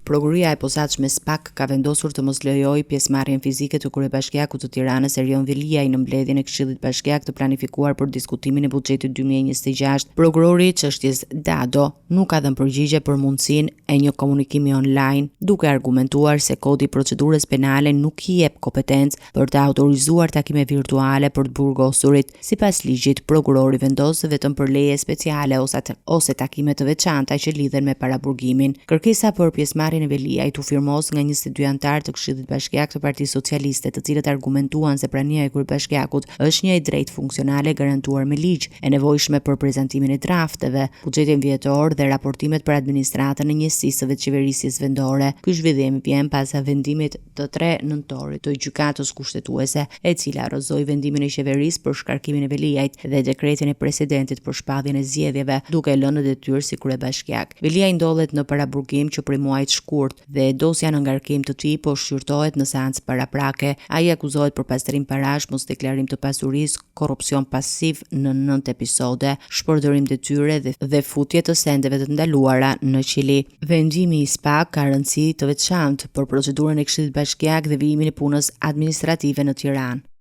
Prokuria e posaçme SPAK ka vendosur të mos lejojë pjesëmarrjen fizike të Kryebashkiakut të Tiranës Erion Veliaj në mbledhjen e Këshillit Bashkiak të planifikuar për diskutimin e buxhetit 2026. Prokurori i çështjes Dado nuk ka dhënë përgjigje për mundësinë e një komunikimi online, duke argumentuar se kodi i procedurës penale nuk i jep kompetencë për të autorizuar takime virtuale për të burgosurit. Sipas ligjit, prokurori vendos vetëm për leje speciale ose takime të veçanta që lidhen me paraburgimin. Kërkesa për pjesëmarrje në Veliaj u firmos nga 22 anëtar të Këshillit Bashkiak të Partisë Socialiste, të cilët argumentuan se prania e Kryebashkiakut është një e drejtë funksionale garantuar me ligj, e nevojshme për prezantimin e drafteve, buxhetin vjetor dhe raportimet për administratën e njësisë së veçqeverisjes vendore. Ky zhvillim vjen pas vendimit të 3 nëntorit të gjykatës kushtetuese, e cila rozoi vendimin e qeverisë për shkarkimin e Veliajt dhe dekretin e presidentit për shpalljen e zgjedhjeve, duke lënë në detyrë si Kryebashkiak. Veliaj ndodhet në paraburgim që prej muajit shkurt dhe dosja në ngarkim të tij po shqyrtohet në seancë paraprake. Ai akuzohet për pastrim parash, mosdeklarim të pasurisë, korrupsion pasiv në 9 episode, shpërdorim detyre dhe futje të sendeve të ndaluara në Qili. Vendimi i SPAK ka rëndësi të veçantë për procedurën e Këshillit Bashkiak dhe vijimin e punës administrative në Tiranë.